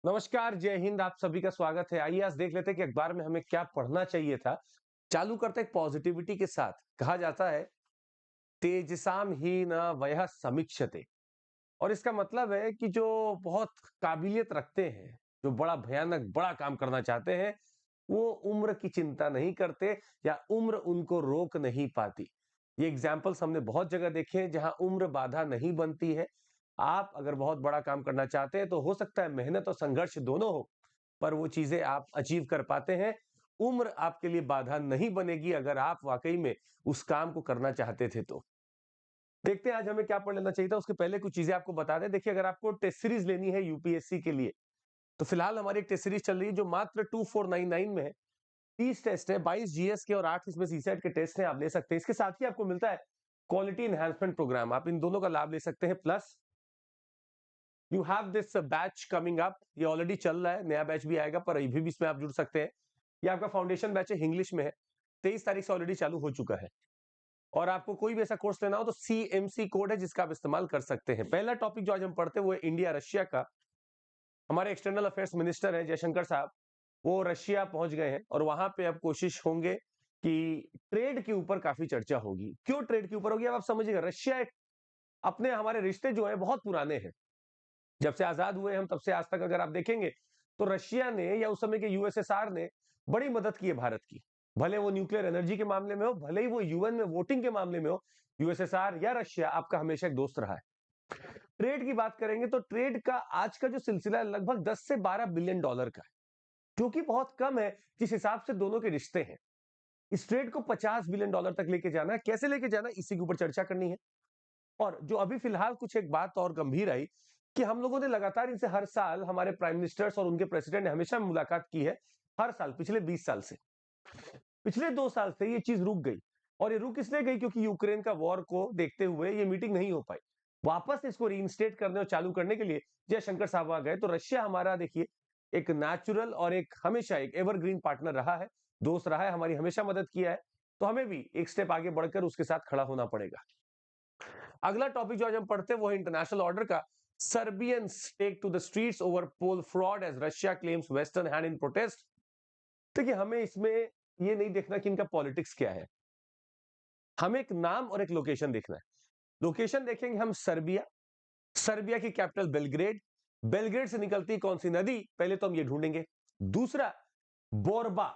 नमस्कार, जय हिंद। आप सभी का स्वागत है। आइए आज देख लेते हैं कि अखबार में हमें क्या पढ़ना चाहिए था। चालू करते हैं पॉजिटिविटी के साथ। कहा जाता है तेजसाम ही न वयः समीक्षते, और इसका मतलब है कि जो बहुत काबिलियत रखते हैं, जो बड़ा भयानक बड़ा काम करना चाहते हैं, वो उम्र की चिंता नहीं करते या उम्र उनको रोक नहीं पाती। ये एग्जाम्पल्स हमने बहुत जगह देखे हैं जहां उम्र बाधा नहीं बनती है। आप अगर बहुत बड़ा काम करना चाहते हैं तो हो सकता है मेहनत और संघर्ष दोनों हो, पर वो चीजें आप अचीव कर पाते हैं। उम्र आपके लिए बाधा नहीं बनेगी अगर आप वाकई में उस काम को करना चाहते थे तो। देखते हैं आज हमें क्या पढ़ लेना चाहिए था। उसके पहले कुछ चीजें आपको बता दें। देखिए, अगर आपको टेस्ट सीरीज लेनी है यूपीएससी के लिए, तो फिलहाल हमारी एक टेस्ट सीरीज चल रही है जो मात्र 2499 में है। 30 टेस्ट है, 22 जीएस के और 8 इसमें सीसेट के टेस्ट हैं। आप ले सकते हैं। इसके साथ ही आपको मिलता है क्वालिटी एनहांसमेंट प्रोग्राम। आप इन दोनों का लाभ ले सकते हैं। Plus you have this batch coming up. ये ऑलरेडी चल रहा है, नया बैच भी आएगा, पर अभी भी इसमें आप जुड़ सकते हैं। ये आपका फाउंडेशन बैच है, इंग्लिश में है। 23 तारीख से ऑलरेडी चालू हो चुका है। और आपको कोई भी ऐसा कोर्स लेना हो तो सीएमसी कोड है जिसका आप इस्तेमाल कर सकते हैं। पहला टॉपिक जो आज हम पढ़ते हैं वो है इंडिया रशिया का। हमारे एक्सटर्नल अफेयर्स मिनिस्टर है जयशंकर साहब, वो रशिया पहुंच गए हैं और वहां पे अब कोशिश होंगे कि ट्रेड के ऊपर काफी चर्चा होगी। क्यों ट्रेड के ऊपर होगी अब आप समझिएगा। रशिया अपने हमारे रिश्ते जो है बहुत पुराने हैं। जब से आजाद हुए हम तब से आज तक अगर आप देखेंगे तो रशिया ने या उस समय के यूएसएसआर ने बड़ी मदद की है भारत की। भले वो न्यूक्लियर एनर्जी के मामले में हो, भले ही वो यूएन में वोटिंग के मामले में हो, यूएसएसआर या रशिया आपका हमेशा एक दोस्त रहा है। ट्रेड की बात करेंगे तो ट्रेड का आज का जो सिलसिला है लगभग 10 से 12 बिलियन डॉलर का है, जो कि बहुत कम है जिस हिसाब से दोनों के रिश्ते हैं। इस ट्रेड को 50 बिलियन डॉलर तक लेके जाना है। कैसे लेके जाना है इसी के ऊपर चर्चा करनी है। और जो अभी फिलहाल कुछ एक बात और गंभीर आई कि हम लोगों ने लगातार इनसे हर साल, हमारे प्राइम मिनिस्टर्स और उनके प्रेसिडेंट ने हमेशा मुलाकात की है। हर साल पिछले 20 साल से। पिछले 2 साल से ये चीज रुक गई। और ये रुक इसलिए गई क्योंकि यूक्रेन का वॉर को देखते हुए ये मीटिंग नहीं हो पाई। वापस इसको रीइंस्टेट करने और चालू करने के लिए जयशंकर साहब आ गए। तो रशिया हमारा देखिए एक नेचुरल और एक हमेशा एक एवरग्रीन पार्टनर रहा है, दोस्त रहा है, हमारी हमेशा मदद किया है। तो हमें भी एक स्टेप आगे बढ़कर उसके साथ खड़ा होना पड़ेगा। अगला टॉपिक जो आज हम पढ़ते हैं वो है इंटरनेशनल ऑर्डर का। Serbians take to the streets over poll fraud as Russia claims western hand in protest. देखिए, हमें इसमें ये नहीं देखना कि इनका पॉलिटिक्स क्या है, हमें एक नाम और एक लोकेशन देखना है। लोकेशन देखेंगे हम सर्बिया। सर्बिया की कैपिटल बेलग्रेड। बेलग्रेड से निकलती कौन सी नदी, पहले तो हम ये ढूंढेंगे। दूसरा, बोरबा।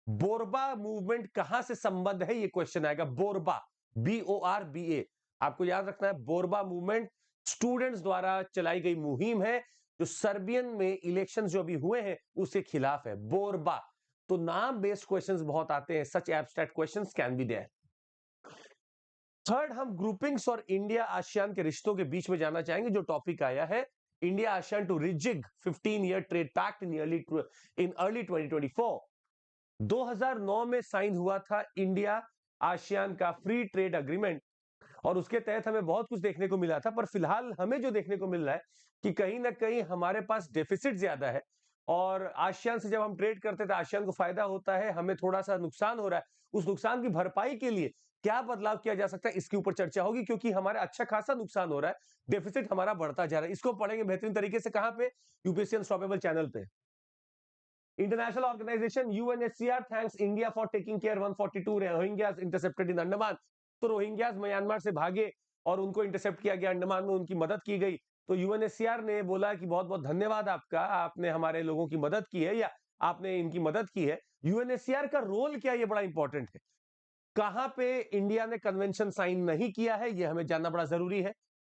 बोरबा मूवमेंट कहां से संबंध है, ये क्वेश्चन आएगा। बोरबा, BORBA। आपको याद रखना है, बोरबा मूवमेंट स्टूडेंट्स द्वारा चलाई गई मुहिम है जो सर्बियन में इलेक्शंस जो अभी हुए हैं उसके खिलाफ है। बोरबा। तो नाम बेस्ड क्वेश्चंस बहुत आते हैं। Such abstract questions can be there. Third, हम ग्रुपिंग्स और इंडिया आसियान के रिश्तों के बीच में जाना चाहेंगे। जो टॉपिक आया है, India ASEAN to rejig 15-year trade pact in early 2024। 2009 में साइन हुआ था इंडिया आसियान का फ्री ट्रेड अग्रीमेंट, और उसके तहत हमें बहुत कुछ देखने को मिला था। पर फिलहाल हमें जो देखने को मिल रहा है कि कहीं ना कहीं हमारे पास डेफिसिट ज्यादा है, और आसियान से जब हम ट्रेड करते हैं तो आसियान को फायदा होता है, हमें थोड़ा सा नुकसान हो रहा है। उस नुकसान की भरपाई के लिए क्या बदलाव किया जा सकता है, इसके ऊपर चर्चा होगी, क्योंकि हमारा अच्छा खासा नुकसान हो रहा है, डेफिसिट हमारा बढ़ता जा रहा है। इसको पढ़ेंगे बेहतरीन तरीके से। कहां पे? यूपीएससी अनस्टॉपेबल चैनल पे। International organization UNHCR thanks India for taking care 142 Rohingyas intercepted in Andaman. तो रोहिंग्यास म्यांमार से भागे और उनको इंटरसेप्ट किया गया, अंडमान में उनकी मदद की गई। तो यूएनएचसीआर ने बोला कि बहुत बहुत धन्यवाद आपका, आपने हमारे लोगों की मदद की है या आपने इनकी मदद की है। यूएनएचसीआर का रोल क्या है, ये बड़ा इंपॉर्टेंट है। कहां पे इंडिया ने कन्वेंशन साइन नहीं किया है, ये हमें जानना बड़ा जरूरी है।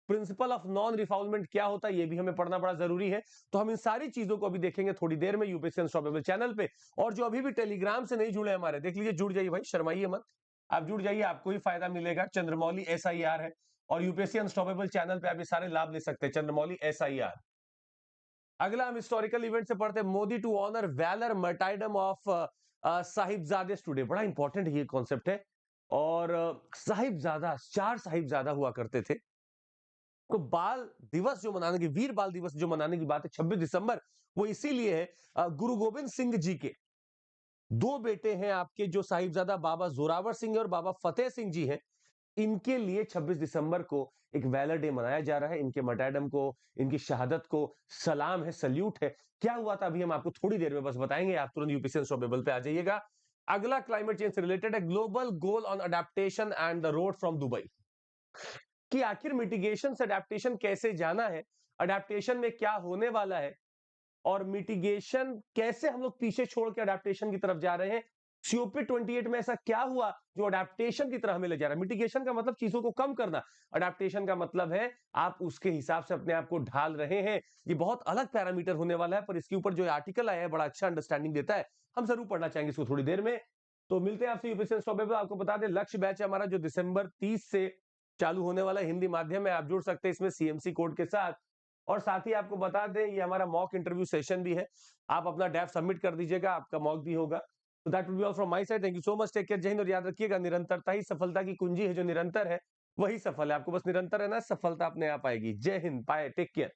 प्रिंसिपल ऑफ नॉन रिफाउलमेंट क्या होता है, ये भी हमें पढ़ना बड़ा जरूरी है। तो हम इन सारी चीजों को अभी देखेंगे थोड़ी देर में यूपीएससी अनस्टॉपेबल चैनल पे। और जो अभी भी टेलीग्राम से नहीं जुड़े हमारे, देख लीजिए, जुड़ जाइए भाई, शर्माइए मत। आप जुड़ जाइए, आपको ही फायदा मिलेगा। चंद्रमौली SIR है, और यूपीएससी अनस्टॉपेबल चैनल पे आप ये सारे लाभ ले सकते हैं। चंद्रमौली SIR। अगला हम हिस्टोरिकल इवेंट से पढ़ते हैं। Modi to honour valour martyrdom of Sahibzade today. बड़ा इंपॉर्टेंट ये कॉन्सेप्ट है। और साहिबजादा, 4 साहिबजादा हुआ करते थे। तो बाल दिवस जो मनाने की, वीर बाल दिवस जो मनाने की बात है 26 दिसंबर, वो इसीलिए है गुरु गोविंद सिंह जी के 2 बेटे हैं आपके, जो साहिबजादा बाबा जोरावर सिंह और बाबा फतेह सिंह जी हैं। इनके लिए 26 दिसंबर को एक वैलिड डे मनाया जा रहा है। इनके मार्टरडम को, इनकी शहादत को सलाम है, सल्यूट है। क्या हुआ था अभी हम आपको थोड़ी देर में बस बताएंगे, आप तुरंत यूपीसी अनस्टॉपेबल पे आ जाइएगा। अगला क्लाइमेट चेंज से रिलेटेड है, global goal on adaptation and the road from Dubai, कि आखिर मिटिगेशन से अडेप्टेशन कैसे जाना है, अडेप्टेशन में क्या होने वाला है, और मिटिगेशन कैसे हम लोग पीछे छोड़ के अडेप्टेशन की तरफ जा रहे हैं। सीओपी 28 में ऐसा क्या हुआ जो अडेप्टेशन की तरफ हमें ले जा रहा है। मिटिगेशन का मतलब चीजों को कम करना, अडेप्टेशन का मतलब है आप उसके हिसाब से अपने आप को ढाल रहे हैं। ये बहुत अलग पैरामीटर होने वाला है, पर इसके ऊपर जो आर्टिकल आया है बड़ा अच्छा अंडरस्टैंडिंग देता है, हम जरूर पढ़ना चाहेंगे इसको थोड़ी देर में। तो मिलते हैं आपसे यूपीएससी अनस्टॉपेबल। आपको बता दें लक्ष्य बैच है हमारा जो दिसंबर 30 से चालू होने वाला है, हिंदी माध्यम में आप जुड़ सकते हैं इसमें सीएमसी कोड के साथ। और साथ ही आपको बता दें ये हमारा मॉक इंटरव्यू सेशन भी है, आप अपना डैप सबमिट कर दीजिएगा, आपका मॉक भी होगा। तो that will be all from my side. Thank you so much, take care, जय हिंद। और याद रखिएगा निरंतरता ही सफलता की कुंजी है, जो निरंतर है वही सफल है। आपको बस निरंतर रहना, सफलता अपने आप आएगी। जय हिंद, बाय, टेक केयर।